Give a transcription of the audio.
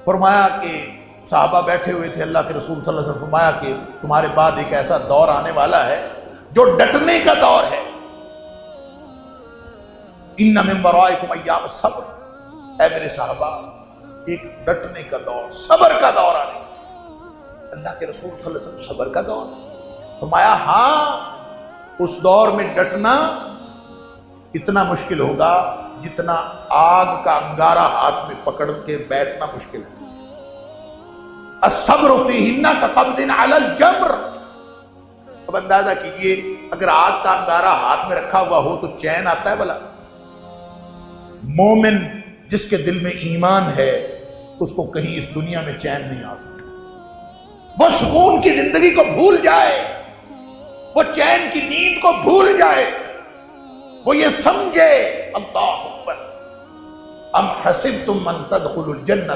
فرمایا کہ صحابہ بیٹھے ہوئے تھے، اللہ کے رسول صلی اللہ علیہ وسلم فرمایا کہ تمہارے بعد ایک ایسا دور آنے والا ہے جو ڈٹنے کا دور ہے، ان من ورائکم ایام الصبر، اے میرے صحابہ ایک ڈٹنے کا دور، صبر کا دور آنے والا۔ اللہ کے رسول صلی اللہ علیہ وسلم صبر کا دور؟ فرمایا ہاں، اس دور میں ڈٹنا اتنا مشکل ہوگا جتنا آگ کا انگارہ ہاتھ میں پکڑ کے بیٹھنا مشکل ہے۔ الصبر فیہن کقبض علی الجمر، اب اندازہ کیجئے اگر آگ کا انگارہ ہاتھ میں رکھا ہوا ہو تو چین آتا ہے بھلا؟ مومن جس کے دل میں ایمان ہے اس کو کہیں اس دنیا میں چین نہیں آ سکتا، وہ سکون کی زندگی کو بھول جائے، وہ چین کی نیند کو بھول جائے، وہ یہ سمجھے اللہ اکبر ام حسبتم ان تدخلوا الجنہ